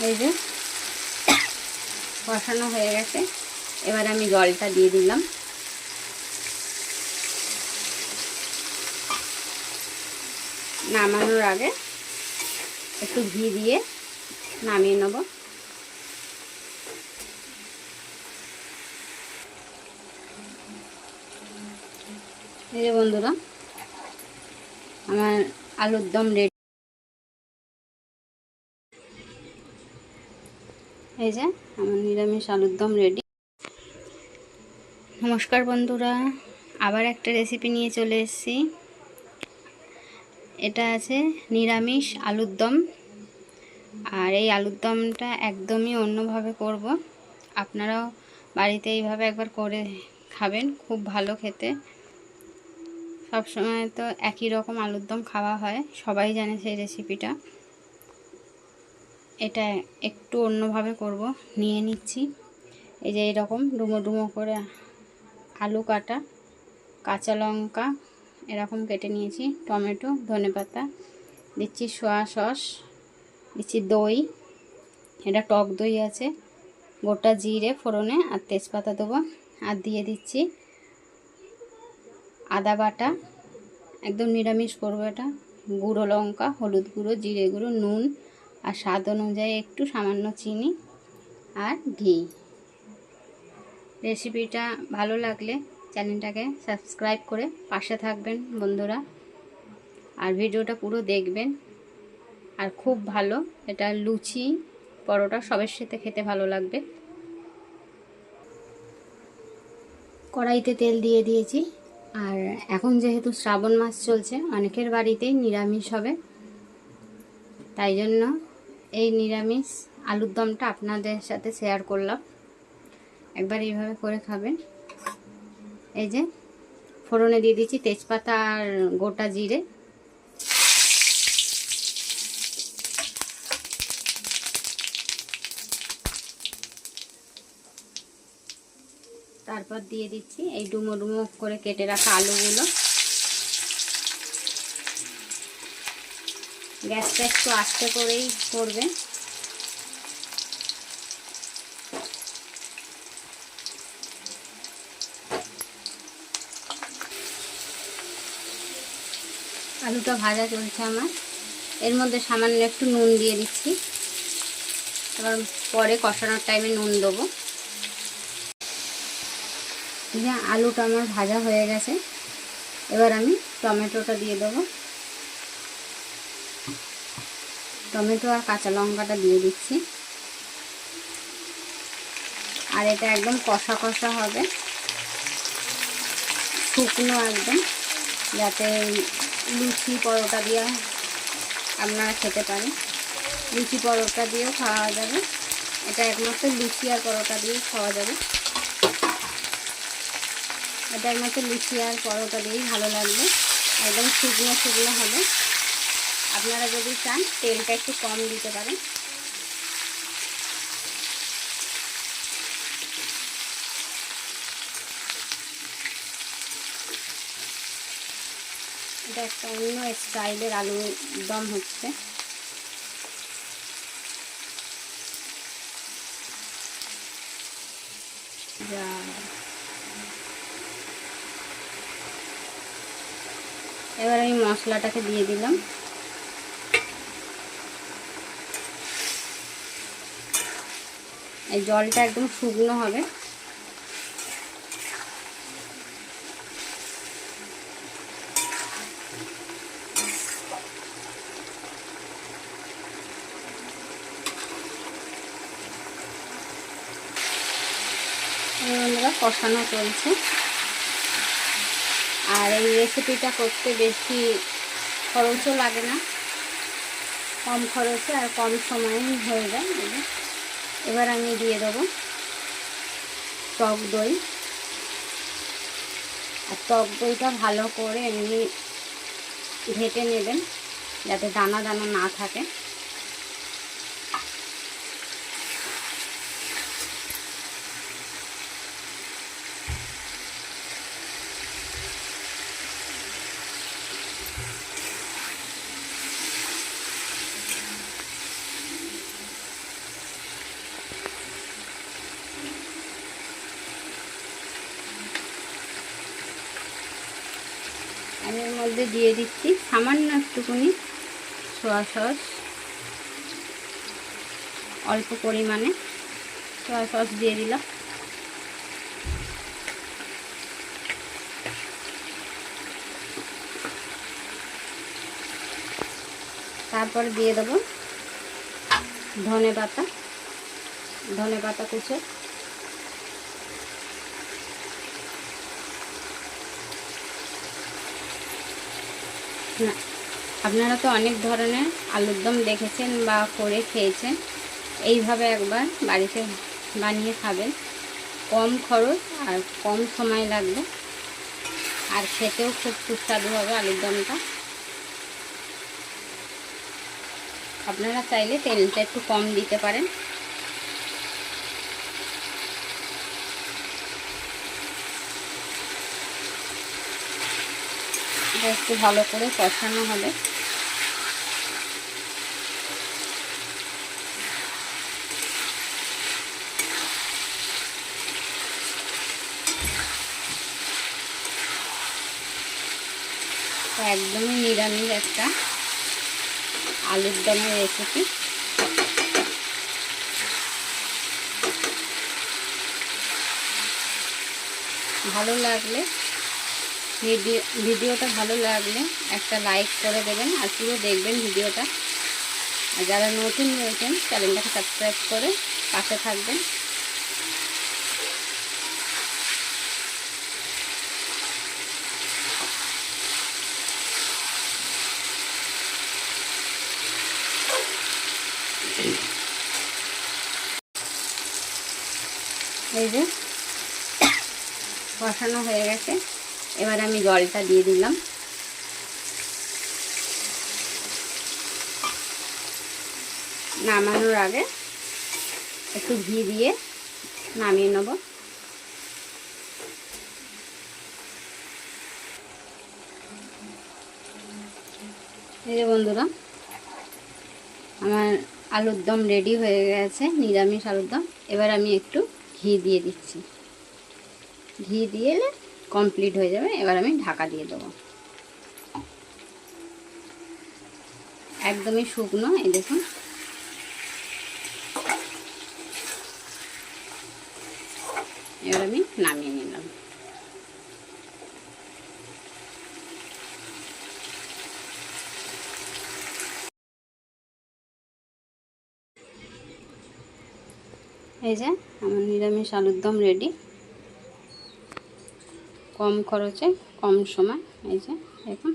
এই যে কষানো হয়ে গেছে, এবার আমি জলটা দিয়ে দিলাম। নামানোর আগে একটু ঘি দিয়ে নামিয়ে নেব। এই যে বন্ধুরা, আমার আলুর দম রেডি। এই যে আমার নিরামিষ আলুর দম রেডি। নমস্কার বন্ধুরা, আবার একটা রেসিপি নিয়ে চলে এসেছি। এটা আছে নিরামিষ আলুর দম, আর এই আলুর দমটা একদমই অন্যভাবে করব। আপনারাও বাড়িতে এইভাবে একবার করে খাবেন, খুব ভালো খেতে। সব সময় তো একই রকম আলুর দম খাওয়া হয়, সবাই জানে সেই রেসিপিটা। এটা একটু অন্যভাবে করব। নিয়ে নিচ্ছি এই যে এরকম ডুমো ডুমো করে আলু কাটা, কাঁচা লঙ্কা এরকম কেটে নিয়েছি, টমেটো, ধনেপাতা, দিচ্ছি সোয়া সস, দিচ্ছি দই, এটা টক দই আছে, গোটা জিরে ফোড়নে আর তেজপাতা দেবো, আর দিয়ে দিচ্ছি আদা বাটা, একদম নিরামিষ করবো এটা, গুঁড়ো লঙ্কা, হলুদ গুঁড়ো, জিরে গুঁড়ো, নুন আর স্বাদ অনুযায়ী একটু সামান্য চিনি আর ঘি। রেসিপিটা ভালো লাগলে চ্যানেলটাকে সাবস্ক্রাইব করে পাশে থাকবেন বন্ধুরা, আর ভিডিওটা পুরো দেখবেন। আর খুব ভালো, এটা লুচি পরোটা সবের সাথে খেতে ভালো লাগবে। কড়াইতে তেল দিয়ে দিয়েছি, আর এখন যেহেতু শ্রাবণ মাস চলছে, অনেকের বাড়িতেই নিরামিষ হবে, তাই জন্য এই নিরামিষ আলুর দমটা আপনাদের সাথে শেয়ার করলাম। একবার এইভাবে করে খাবেন। এই যে ফোড়নে দিয়ে দিচ্ছি তেজপাতা আর গোটা জিরে, তারপর দিয়ে দিচ্ছি এই ডুমো ডুমো করে কেটে রাখা আলুগুলো। গ্যাসটা একটু আস্তে করেই করবেন। আলুটা ভাজা চলছে আমার, এর মধ্যে সামান্য একটু নুন দিয়ে দিচ্ছি, এবার পরে কষানোর টাইমে নুন দেবো। যে আলুটা আমার ভাজা হয়ে গেছে, এবার আমি টমেটোটা দিয়ে দেবো। টমেটো আর কাঁচা লঙ্কাটা দিয়ে দিচ্ছি, আর এটা একদম কষা কষা হবে, শুকনো একদম, যাতে লুচি পরোটা দিয়ে আপনারা খেতে পারেন। লুচি পরোটা দিয়েও খাওয়া যাবে, এটা একমাত্র লুচি আর পরোটা দিয়ে খাওয়া যাবে। এটা একমাত্র লুচি আর পরোটা দিয়েই ভালো লাগবে, একদম শুকনো শুকনো হবে। আপনারা যদি চান তেলটা একটু কম দিতে পারেন। এটা একটা অন্য স্টাইলের আলুর দম হচ্ছে। এবার আমি মশলাটাকে দিয়ে দিলাম। এই জলটা একদম শুকনো হবে। বন্ধুরা কষানো চলছে, আর এই রেসিপিটা করতে বেশি খরচও লাগে না, কম খরচে আর কম সময়েই হয়ে যায়। এবার আমি দিয়ে দেবো টক দই, আর টক দইটা ভালো করে এমনি ঘেটে নেবেন যাতে দানা দানা না থাকে। আমি এর মধ্যে দিয়ে দিচ্ছি সামান্য একটুখানি সোয়া সস, অল্প পরিমাণে সোয়া সস দিয়ে দিলাম। তারপর দিয়ে দেবো ধনে পাতা কুচো, আপনারা তো অনেক ধরনের আলুর দম দেখেছেন বা করে খেয়েছেন, এইভাবে একবার বাড়িতে বানিয়ে খাবেন। কম খরচ আর কম সময় লাগবে, আর খেতেও খুব সুস্বাদু হবে আলুর দমটা। আপনারা চাইলে তেলটা একটু কম দিতে পারেন। এটা একটু ভালো করে কষানো হবে। একদমই নিরামিষ একটা আলুর দমের রেসিপি। ভালো লাগলে ভিডিওটা ভালো লাগলে একটা লাইক করে দেবেন আর পুরো দেখবেন ভিডিওটা। আর যারা নতুন রয়েছেন চ্যানেলটাকে সাবস্ক্রাইব করে পাশে থাকবেন। এই যে কষানো হয়ে গেছে, এবার আমি জলটা দিয়ে দিলাম। নামানোর আগে একটু ঘি দিয়ে নামিয়ে নেব। এই যে বন্ধুরা, আমার আলুর দম রেডি হয়ে গেছে, নিরামিষ আলুর দম। এবার আমি একটু ঘি দিয়ে দিচ্ছি, ঘি দিয়ে কমপ্লিট হয়ে যাবে। এবার আমি ঢাকা দিয়ে দেবো। একদমই শুকনো, এই দেখুন। এবার আমি নামিয়ে নিলাম। এই যে আমার নিরামিষ আলুর দম রেডি, কম খরচে কম সময়। এই যে দেখুন।